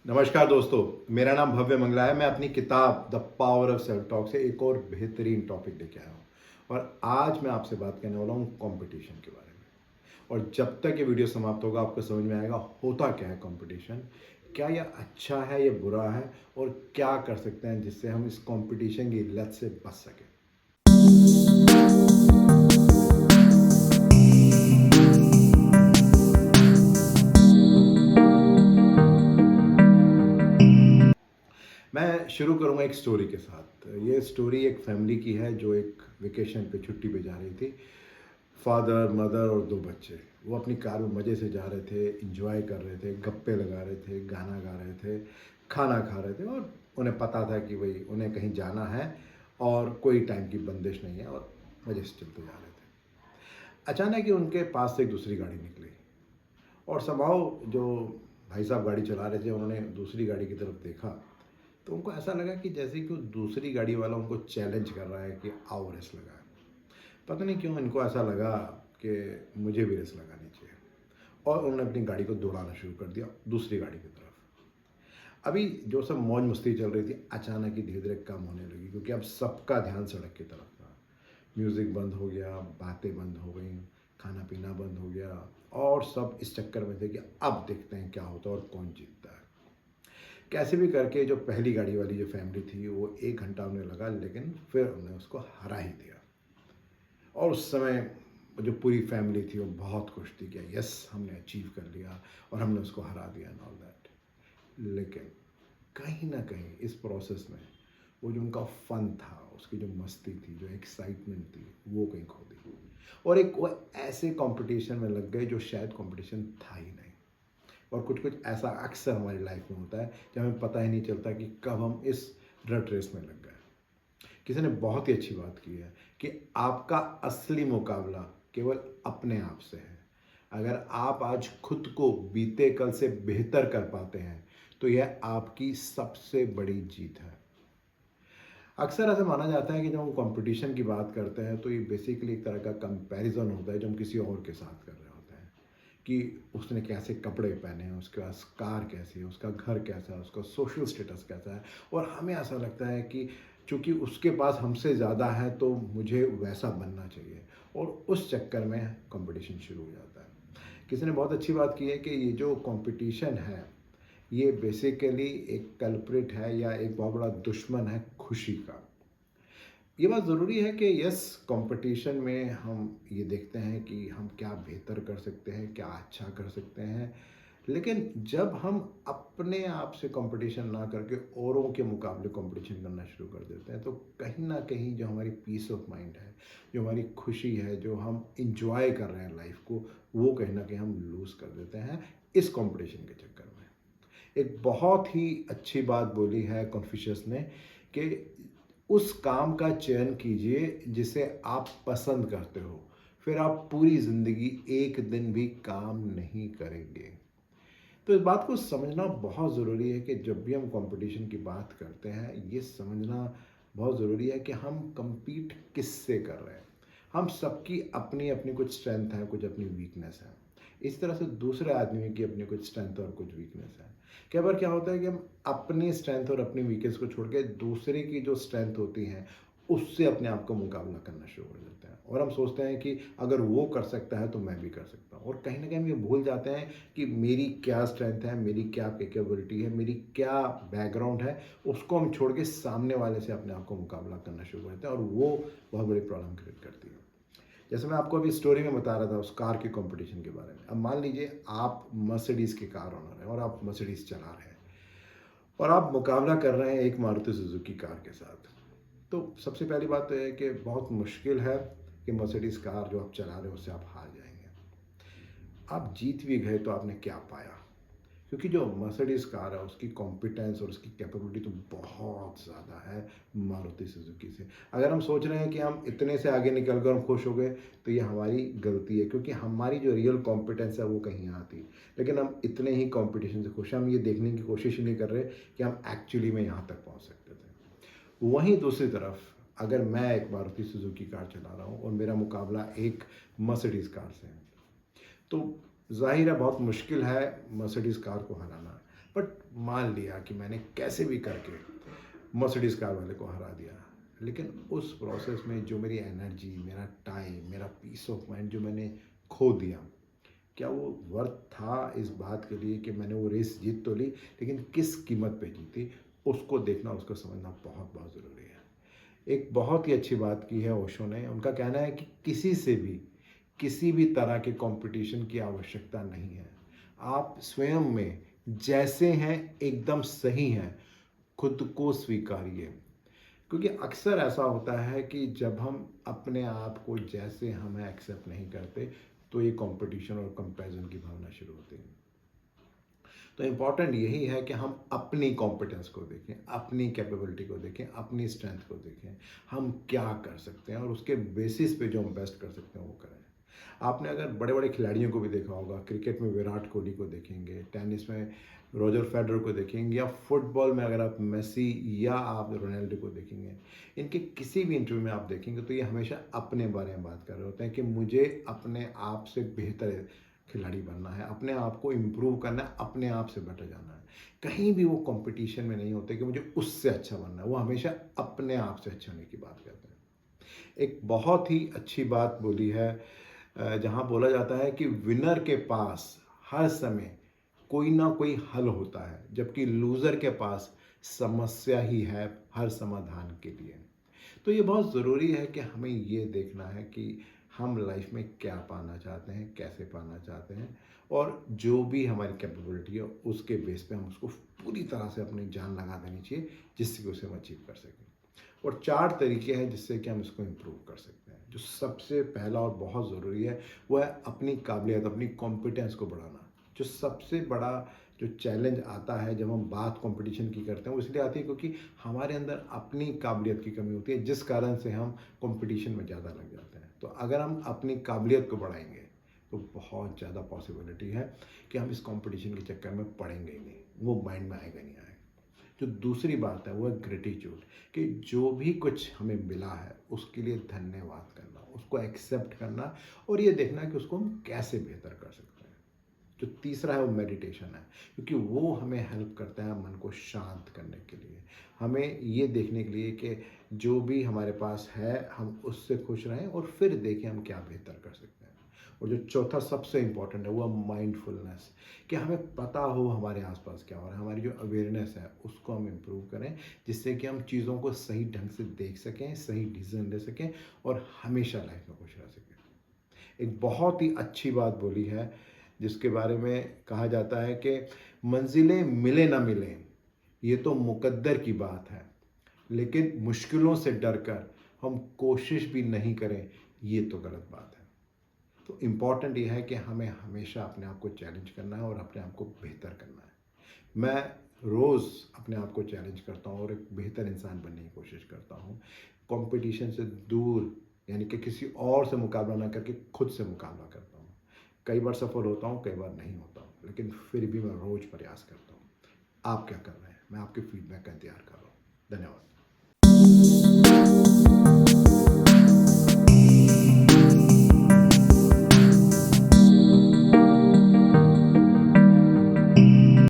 नमस्कार दोस्तों, मेरा नाम भव्य मंगला है। मैं अपनी किताब the power of self talk से एक और बेहतरीन टॉपिक लेके आया हूँ और आज मैं आपसे बात करने वाला हूँ कंपटीशन के बारे में। और जब तक ये वीडियो समाप्त होगा आपको समझ में आएगा होता क्या है कंपटीशन, क्या ये अच्छा है, ये बुरा है और क्या कर सकते हैं जिससे हम इस कंपटीशन की लत से बच सकें। मैं शुरू करूँगा एक स्टोरी के साथ। ये स्टोरी एक फैमिली की है जो एक वेकेशन पे छुट्टी पे जा रही थी। फादर, मदर और 2 बच्चे। वो अपनी कार में मज़े से जा रहे थे, एन्जॉय कर रहे थे, गप्पे लगा रहे थे, गाना गा रहे थे, खाना खा रहे थे और उन्हें पता था कि भई उन्हें कहीं जाना है और कोई टाइम की बंदिश नहीं है और मज़े से चलते जा रहे थे। अचानक ही उनके पास से एक दूसरी गाड़ी निकली और समहाउ जो भाई साहब गाड़ी चला रहे थे उन्होंने दूसरी गाड़ी की तरफ देखा, तो उनको ऐसा लगा कि जैसे कि वो दूसरी गाड़ी वाला उनको चैलेंज कर रहा है कि आओ रेस लगाएँ। पता नहीं क्यों इनको ऐसा लगा कि मुझे भी रेस लगानी चाहिए और उन्होंने अपनी गाड़ी को दौड़ाना शुरू कर दिया दूसरी गाड़ी की तरफ। अभी जो सब मौज मस्ती चल रही थी अचानक ही धीरे धीरे कम होने लगी क्योंकि अब सबका ध्यान सड़क की तरफ था। म्यूज़िक बंद हो गया, बातें बंद हो गई, खाना पीना बंद हो गया और सब इस चक्कर में थे कि अब देखते हैं क्या होता है और कौन जीतता है। कैसे भी करके जो पहली गाड़ी वाली जो फैमिली थी वो 1 घंटा उन्हें लगा लेकिन फिर उन्होंने उसको हरा ही दिया। और उस समय जो पूरी फैमिली थी वो बहुत खुश थी कि यस हमने अचीव कर लिया और हमने उसको हरा दिया एंड ऑल दैट। लेकिन कहीं ना कहीं इस प्रोसेस में वो जो उनका फन था, उसकी जो मस्ती थी, जो एक्साइटमेंट थी, वो कहीं खो दी और एक वो ऐसे कंपटीशन में लग गए जो शायद कंपटीशन था ही नहीं। और कुछ कुछ ऐसा अक्सर हमारी लाइफ में होता है जब हमें पता ही नहीं चलता कि कब हम इस रट रेस में लग गए। किसी ने बहुत ही अच्छी बात की है कि आपका असली मुकाबला केवल अपने आप से है। अगर आप आज खुद को बीते कल से बेहतर कर पाते हैं तो यह आपकी सबसे बड़ी जीत है। अक्सर ऐसा माना जाता है कि जब हम कंपटीशन की बात करते हैं तो ये बेसिकली एक तरह का कंपैरिजन होता है जो हम किसी और के साथ कर रहे होते हैं कि उसने कैसे कपड़े पहने हैं, उसके पास कार कैसी है, उसका घर कैसा है, उसका सोशल स्टेटस कैसा है और हमें ऐसा लगता है कि चूंकि उसके पास हमसे ज़्यादा है तो मुझे वैसा बनना चाहिए और उस चक्कर में कंपटीशन शुरू हो जाता है। किसी ने बहुत अच्छी बात की है कि ये जो कंपटीशन है ये बेसिकली एक कल्प्रिट है या एक बहुत बड़ा दुश्मन है खुशी का। ये बात ज़रूरी है कि यस कंपटीशन में हम ये देखते हैं कि हम क्या बेहतर कर सकते हैं, क्या अच्छा कर सकते हैं। लेकिन जब हम अपने आप से कंपटीशन ना करके औरों के मुकाबले कंपटीशन करना शुरू कर देते हैं तो कहीं ना कहीं जो हमारी पीस ऑफ माइंड है, जो हमारी खुशी है, जो हम इंजॉय कर रहे हैं लाइफ को, वो कहीं ना कहीं हम लूज़ कर देते हैं इस कंपटीशन के चक्कर में। एक बहुत ही अच्छी बात बोली है कन्फ्यूशियस ने कि उस काम का चयन कीजिए जिसे आप पसंद करते हो, फिर आप पूरी ज़िंदगी एक दिन भी काम नहीं करेंगे। तो इस बात को समझना बहुत ज़रूरी है कि जब भी हम कंपटीशन की बात करते हैं ये समझना बहुत ज़रूरी है कि हम compete किससे कर रहे हैं। हम सबकी अपनी अपनी कुछ स्ट्रेंथ है, कुछ अपनी वीकनेस है। इस तरह से दूसरे आदमी की अपनी कुछ स्ट्रेंथ और कुछ वीकनेस है। कई बार क्या होता है कि हम अपनी स्ट्रेंथ और अपनी वीकनेस को छोड़ के दूसरे की जो स्ट्रेंथ होती है उससे अपने आप का मुकाबला करना शुरू कर देते हैं और हम सोचते हैं कि अगर वो कर सकता है तो मैं भी कर सकता हूँ और कहीं ना कहीं हम ये भूल जाते हैं कि मेरी क्या स्ट्रेंथ है, मेरी क्या कैपेबिलिटी है, मेरी क्या बैकग्राउंड है, उसको हम छोड़ के सामने वाले से अपने आप को मुकाबला करना शुरू करते हैं और वो बहुत बड़ी प्रॉब्लम क्रिएट करती है। जैसे मैं आपको अभी स्टोरी में बता रहा था उस कार के कंपटीशन के बारे में। अब मान लीजिए आप मर्सिडीज़ के कार ओनर हैं और आप मर्सिडीज़ चला रहे हैं और आप मुकाबला कर रहे हैं एक मारुति सुजुकी कार के साथ। तो सबसे पहली बात तो है कि बहुत मुश्किल है कि मर्सिडीज़ कार जो आप चला रहे हो उससे आप हार जाएंगे। आप जीत भी गए तो आपने क्या पाया? क्योंकि जो मर्सिडीज़ कार है उसकी कॉम्पिटेंस और उसकी कैपेबिलिटी तो बहुत ज़्यादा है मारुति सुजुकी से। अगर हम सोच रहे हैं कि हम इतने से आगे निकल कर हम खुश हो गए तो ये हमारी गलती है क्योंकि हमारी जो रियल कॉम्पिटेंस है वो कहीं यहाँ थी। लेकिन हम इतने ही कॉम्पिटिशन से खुश हैं, हम ये देखने की कोशिश ही नहीं कर रहे कि हम एक्चुअली में यहाँ तक पहुँच सकते थे। वहीं दूसरी तरफ अगर मैं एक मारुति सुजुकी कार चला रहा हूँ और मेरा मुकाबला एक मर्सिडीज़ कार से है तो ज़ाहिर है बहुत मुश्किल है मर्सिडीज़ कार को हराना। बट मान लिया कि मैंने कैसे भी करके मर्सिडीज़ कार वाले को हरा दिया, लेकिन उस प्रोसेस में जो मेरी एनर्जी, मेरा टाइम, मेरा पीस ऑफ माइंड जो मैंने खो दिया, क्या वो वर्थ था इस बात के लिए कि मैंने वो रेस जीत तो ली, लेकिन किस कीमत पे जीती, उसको देखना, उसको समझना बहुत बहुत ज़रूरी है। एक बहुत ही अच्छी बात की है ओशो ने। उनका कहना है कि किसी से भी किसी भी तरह के कंपटीशन की आवश्यकता नहीं है। आप स्वयं में जैसे हैं एकदम सही हैं, खुद को स्वीकारिए। क्योंकि अक्सर ऐसा होता है कि जब हम अपने आप को जैसे हम हैं एक्सेप्ट नहीं करते, तो ये कंपटीशन और कंपैरिजन की भावना शुरू होती है। तो इम्पॉर्टेंट यही है कि हम अपनी कॉम्पिटेंस को देखें, अपनी कैपेबिलिटी को देखें, अपनी स्ट्रेंथ को देखें, हम क्या कर सकते हैं और उसके बेसिस पे जो हम बेस्ट कर सकते हैं वो करें। आपने अगर बड़े बड़े खिलाड़ियों को भी देखा होगा, क्रिकेट में विराट कोहली को देखेंगे, टेनिस में रॉजर फेडरर को देखेंगे, या फुटबॉल में अगर आप मेसी या आप रोनाल्डो को देखेंगे, इनके किसी भी इंटरव्यू में आप देखेंगे तो ये हमेशा अपने बारे में बात कर रहे होते हैं कि मुझे अपने आप से बेहतर खिलाड़ी बनना है, अपने आप को इम्प्रूव करना है, अपने आप से बेटर जाना है। कहीं भी वो कंपटीशन में नहीं होते कि मुझे उससे अच्छा बनना है, वो हमेशा अपने आप से अच्छा होने की बात करते हैं। एक बहुत ही अच्छी बात बोली है, जहाँ बोला जाता है कि विनर के पास हर समय कोई ना कोई हल होता है, जबकि लूज़र के पास समस्या ही है हर समाधान के लिए। तो ये बहुत ज़रूरी है कि हमें ये देखना है कि हम लाइफ में क्या पाना चाहते हैं, कैसे पाना चाहते हैं, और जो भी हमारी कैपेबिलिटी है उसके बेस पे हम उसको पूरी तरह से अपनी जान लगा देनी चाहिए, जिससे कि उसे हम अचीव कर सकें। और 4 तरीके हैं जिससे कि हम इसको इम्प्रूव कर सकते हैं। जो सबसे पहला और बहुत ज़रूरी है वो है अपनी काबिलियत, अपनी कॉम्पिटेंस को बढ़ाना। जो सबसे बड़ा जो चैलेंज आता है जब हम बात कंपटीशन की करते हैं, वो इसलिए आती है क्योंकि हमारे अंदर अपनी काबिलियत की कमी होती है, जिस कारण से हम कंपटीशन में ज़्यादा लग जाते हैं। तो अगर हम अपनी काबिलियत को बढ़ाएंगे तो बहुत ज़्यादा पॉसिबिलिटी है कि हम इस कंपटीशन के चक्कर में पड़ेंगे ही नहीं, वो माइंड में आएगा नहीं आएगा। जो दूसरी बात है वो है ग्रेटिट्यूड, कि जो भी कुछ हमें मिला है उसके लिए धन्यवाद करना, उसको एक्सेप्ट करना, और ये देखना कि उसको हम कैसे बेहतर कर सकते हैं। जो तीसरा है वो मेडिटेशन है, क्योंकि वो हमें हेल्प करता है मन को शांत करने के लिए, हमें ये देखने के लिए कि जो भी हमारे पास है हम उससे खुश रहें और फिर देखें हम क्या बेहतर कर सकते हैं। और जो चौथा सबसे इम्पॉर्टेंट है वो है माइंडफुलनेस, कि हमें पता हो हमारे आसपास क्या हो रहा है, हमारी जो अवेयरनेस है उसको हम इम्प्रूव करें, जिससे कि हम चीज़ों को सही ढंग से देख सकें, सही डिसीजन ले सकें और हमेशा लाइफ में खुश रह सकें। एक बहुत ही अच्छी बात बोली है जिसके बारे में कहा जाता है कि मंजिलें मिले ना मिलें ये तो मुकद्दर की बात है, लेकिन मुश्किलों से डरकर हम कोशिश भी नहीं करें ये तो गलत बात है। तो इम्पॉर्टेंट ये है कि हमें हमेशा अपने आप को चैलेंज करना है और अपने आप को बेहतर करना है। मैं रोज़ अपने आप को चैलेंज करता हूँ और एक बेहतर इंसान बनने की कोशिश करता हूँ। कंपटीशन से दूर, यानी कि किसी और से मुकाबला ना करके खुद से मुकाबला करता हूँ। कई बार सफल होता हूँ, कई बार नहीं होता हूँ, लेकिन फिर भी मैं रोज़ प्रयास करता हूँ। आप क्या कर रहे हैं? मैं आपके फीडबैक का इंतज़ार कर रहा हूँ। धन्यवाद।